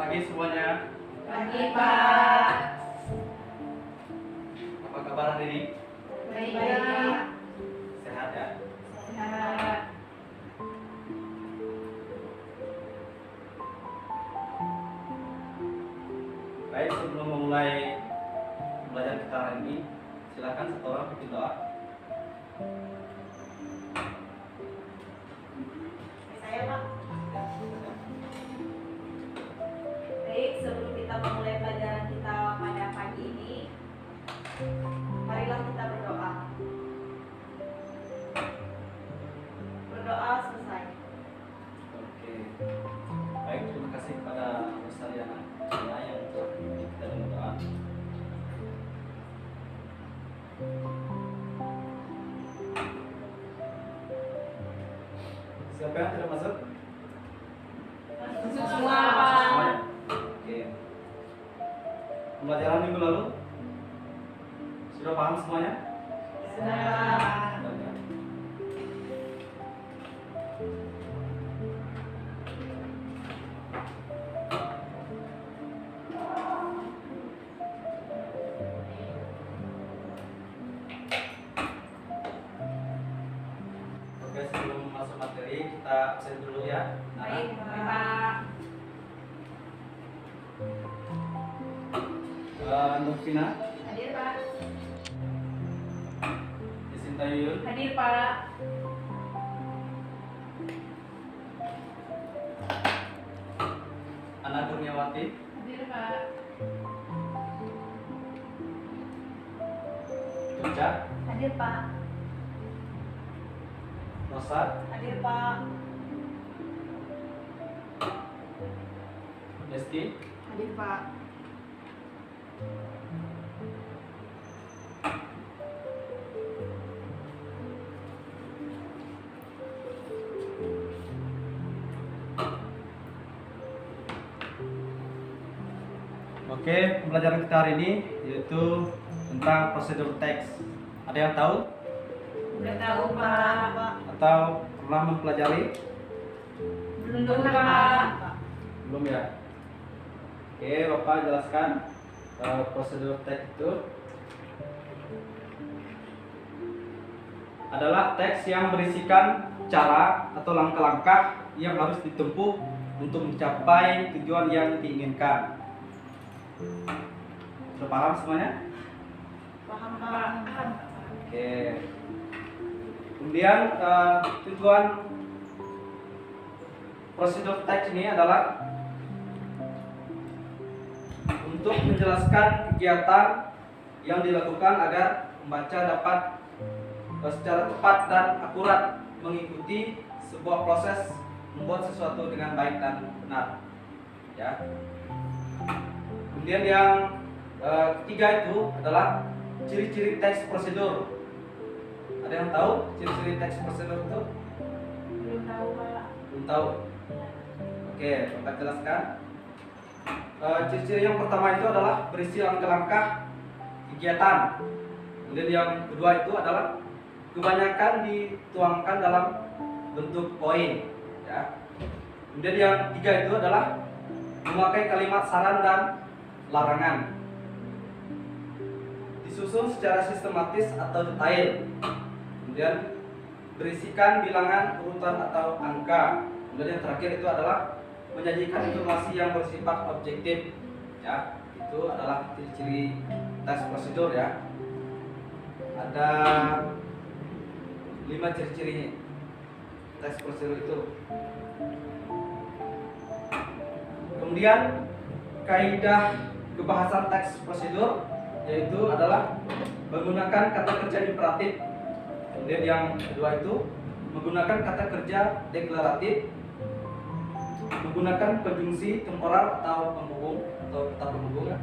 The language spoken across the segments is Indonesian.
pagi semuanya. Pagi, Pak. Apa kabar hari ini? Baik. Sehat ya? Sehat. Baik, sebelum memulai belajar kita hari ini, silakan satu orang bikin doa. Saya, Pak. Baik, sebelum kita memulai pelajaran kita pada pagi ini, marilah kita berdoa. Berdoa selesai. Oke. Baik, terima kasih kepada Rosaliana Cina yang telah memimpin kita dalam doa. Siapa yang tidak masuk? Semua, Semuanya? Oke. Pembelajaran minggu lalu sudah paham semuanya? Sudah. Sudah ya? Oke, sebelum masuk materi kita absen dulu ya. Baik, Pak. Novina, Hadir, Pak. Yasinta Yuyun, Hadir, Pak. Ana Kurniawati, Hadir, Pak. Tuca, Hadir, Pak. Rosa, Hadir, Pak. Desti, Hadir, Pak. Oke, pembelajaran kita hari ini yaitu tentang prosedur teks. Ada yang tahu Udah tahu, Pak. atau pernah mempelajari? Belum, Pak. Belum ya? Oke, Bapak jelaskan prosedur teks itu adalah teks yang berisikan cara atau langkah-langkah yang harus ditempuh untuk mencapai tujuan yang diinginkan. Sudah paham semuanya? Paham, Pak. Oke. Kemudian tujuan prosedur teks ini adalah untuk menjelaskan kegiatan yang dilakukan agar pembaca dapat secara tepat dan akurat mengikuti sebuah proses membuat sesuatu dengan baik dan benar. Ya. Kemudian yang ketiga itu adalah ciri-ciri teks prosedur. Ada yang tahu ciri-ciri teks prosedur itu? Belum tahu, Pak. Belum tahu. Oke, Bapak jelaskan. Ciri-ciri yang pertama itu adalah berisi langkah-langkah kegiatan. Kemudian yang kedua itu adalah kebanyakan dituangkan dalam bentuk poin. Ya. Kemudian yang ketiga itu adalah memakai kalimat saran dan larangan. Disusun secara sistematis atau detail. Kemudian berisikan bilangan, urutan atau angka. Kemudian yang terakhir itu adalah menyajikan informasi yang bersifat objektif. Ya, itu adalah ciri-ciri teks prosedur ya. Ada 5 ciri-cirinya teks prosedur itu. Kemudian kaidah kebahasan teks prosedur yaitu adalah menggunakan kata kerja imperatif. Kemudian yang kedua itu menggunakan kata kerja deklaratif, menggunakan konjungsi temporal atau penghubung atau kata penghubung, ya.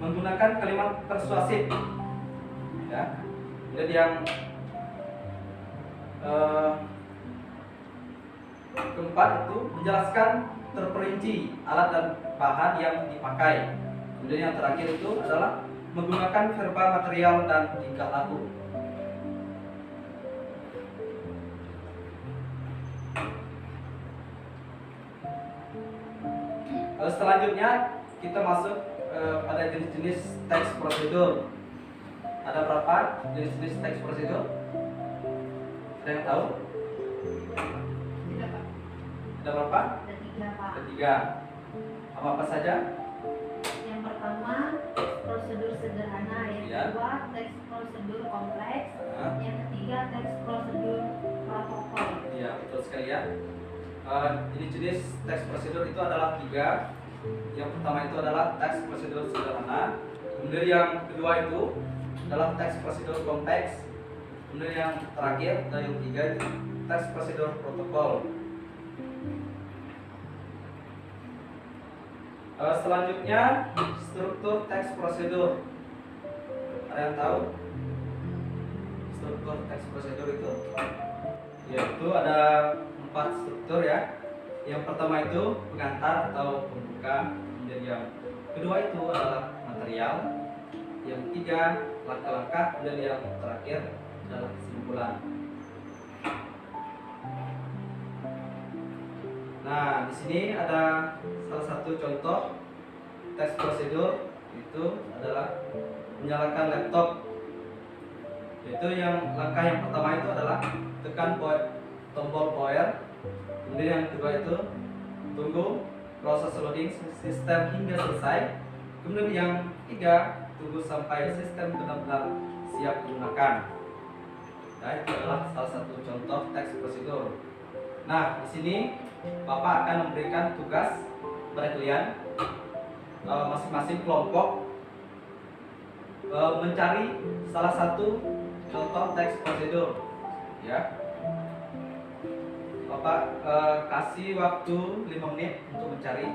Menggunakan kalimat persuasif. Ya. Kemudian yang keempat itu menjelaskan terperinci alat dan bahan yang dipakai. Kemudian yang terakhir itu adalah menggunakan verba material dan tingkah laku. Selanjutnya kita masuk pada jenis-jenis teks prosedur. Ada berapa jenis-jenis teks prosedur? Ada yang tahu? Tidak, Pak. Ada berapa? Ada 3, Pak. Ada 3. Apa saja? Yang pertama, teks prosedur sederhana. Yang Ya. kedua, teks prosedur kompleks. Nah, Yang ketiga, teks prosedur protokol. iya, betul sekali ya. Jenis-jenis teks prosedur itu adalah 3. Yang pertama itu adalah teks prosedur sederhana. Kemudian yang kedua itu adalah teks prosedur kompleks. Kemudian yang terakhir dan yang ketiga itu teks prosedur protokol. Selanjutnya struktur teks prosedur. Ada yang tahu struktur teks prosedur itu? Yaitu ada 4 struktur ya. Yang pertama itu pengantar atau pembuka. Kemudian yang kedua itu adalah material. Yang ketiga langkah-langkah. Dan yang terakhir adalah kesimpulan. Nah, di sini ada salah satu contoh teks prosedur, itu adalah menyalakan laptop. Itu yang langkah yang pertama itu adalah tekan tombol power. Kemudian yang kedua itu tunggu proses loading sistem hingga selesai. Kemudian yang ketiga tunggu sampai sistem benar-benar siap digunakan. Nah, itu adalah salah satu contoh teks prosedur. Nah, di sini Bapak akan memberikan tugas kepada kalian masing-masing kelompok mencari salah satu contoh teks prosedur, ya. Bapak kasih waktu 5 menit untuk mencari.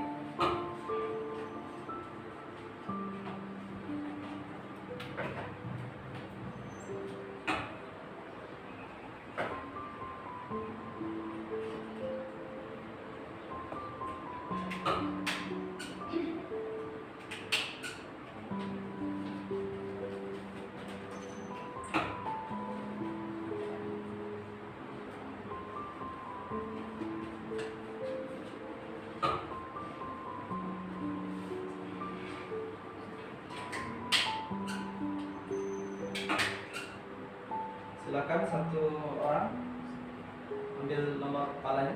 Silakan satu orang ambil nomor kepalanya.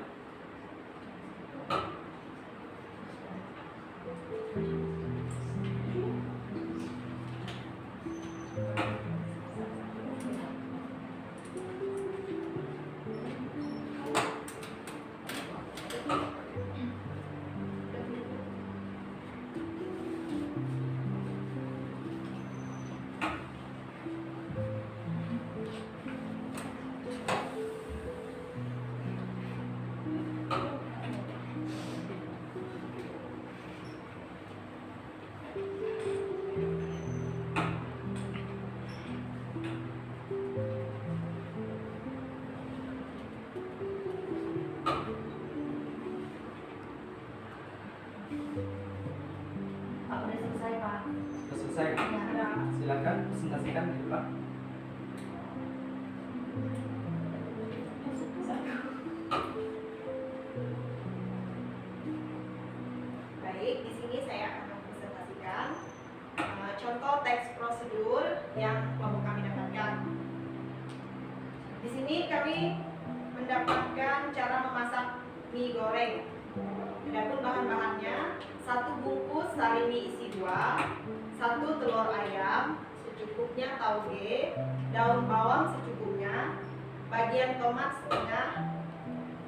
Pak, udah selesai, Pak. Sudah selesai? Ya. Silakan presentasikan dulu, Pak. Baik, di sini saya akan mempresentasikan contoh teks prosedur yang kelompok kami dapatkan. Di sini kami mendapatkan cara memasak mie goreng. Adapun bahan-bahannya: 1 bungkus sari mie isi 2, 1 telur ayam secukupnya, tauge, daun bawang secukupnya, bagian tomat setengah,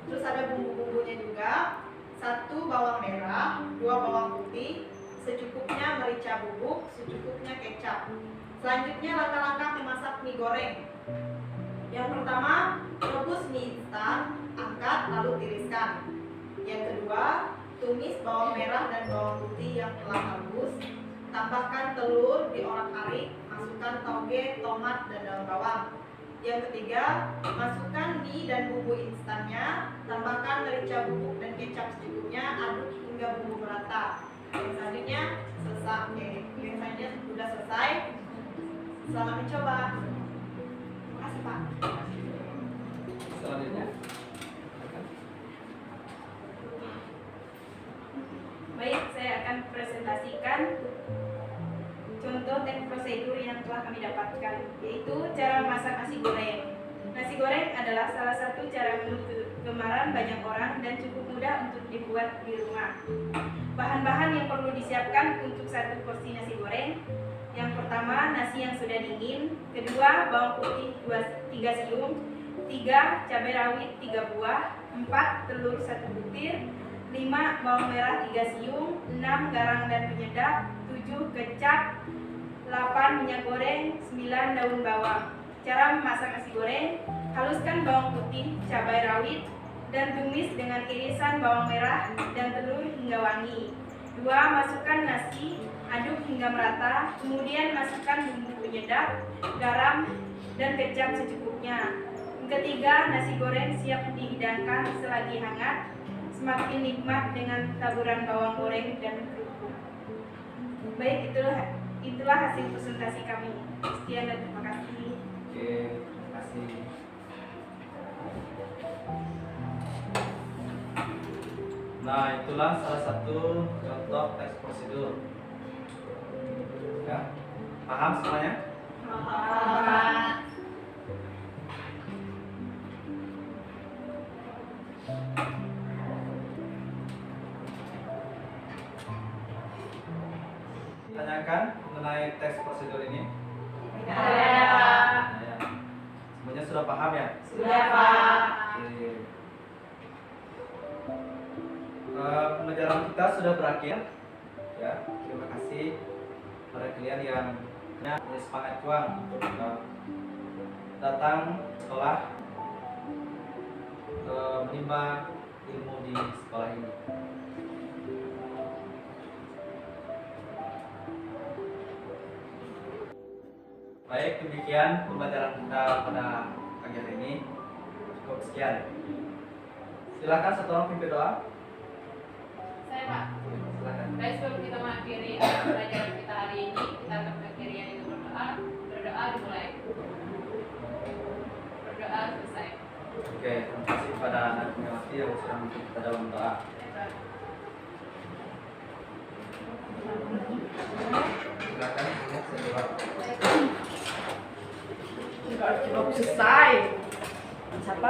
terus ada bumbu-bumbunya juga, 1 bawang merah, 2 bawang putih secukupnya, merica bubuk secukupnya, kecap. Selanjutnya langkah-langkah memasak mie goreng. Yang pertama, rebus mie instan, angkat lalu tiriskan. Yang kedua, tumis bawang merah dan bawang putih yang telah halus. Tambahkan telur, diorak-arik, masukkan tauge, tomat, dan daun bawang. Yang ketiga, masukkan mie dan bumbu instannya, tambahkan merica bubuk dan kecap secukupnya, aduk hingga bumbu merata. Yang selanjutnya selesai. Yang selanjutnya sudah selesai. Selamat mencoba. Terima kasih, Pak. Selanjutnya. Baik, akan presentasikan contoh dan prosedur yang telah kami dapatkan, yaitu cara memasak nasi goreng. Nasi goreng adalah salah satu cara menu kegemaran banyak orang dan cukup mudah untuk dibuat di rumah. Bahan-bahan yang perlu disiapkan untuk satu porsi nasi goreng: yang pertama, nasi yang sudah dingin; kedua, bawang putih 3 siung; 3, cabai rawit 3 buah; 4, telur 1 butir; 5, bawang merah 3 siung; 6, garam dan penyedap; 7, kecap; 8, minyak goreng; 9, daun bawang. Cara memasak nasi goreng: haluskan bawang putih, cabai rawit, dan tumis dengan irisan bawang merah dan telur hingga wangi. 2, masukkan nasi, aduk hingga merata, kemudian masukkan bumbu penyedap, garam, dan kecap secukupnya. Ketiga, nasi goreng siap dihidangkan selagi hangat, semakin nikmat dengan taburan bawang goreng dan kerupuk. Baik, itulah hasil presentasi kami. Sekian dan terima kasih. Oke, terima kasih. Nah, itulah salah satu contoh teks prosedur. Ya, paham semuanya? Tanyakan mengenai teks prosedur ini. Ya. Ya. Semuanya sudah paham ya? Sudah, Pak. Oke. Pembelajaran kita sudah berakhir. Ya, terima kasih pada kalian yang punya semangat juang untuk datang sekolah, menimba ilmu di sekolah ini. Baik, demikian pembelajaran kita pada pagi hari ini. Cukup sekian. Silakan satu orang pimpin doa. Saya, Pak. Silakan. Baik, sebelum kita mengakhiri pelajaran kita hari ini, kita akan mengakhirinya dengan berdoa. Berdoa dimulai. Berdoa selesai. Oke, terima kasih kepada anak Melati yang sudah memimpin kita dalam doa. Silakan, ya, saya doa. Enggak, selesai. Siapa?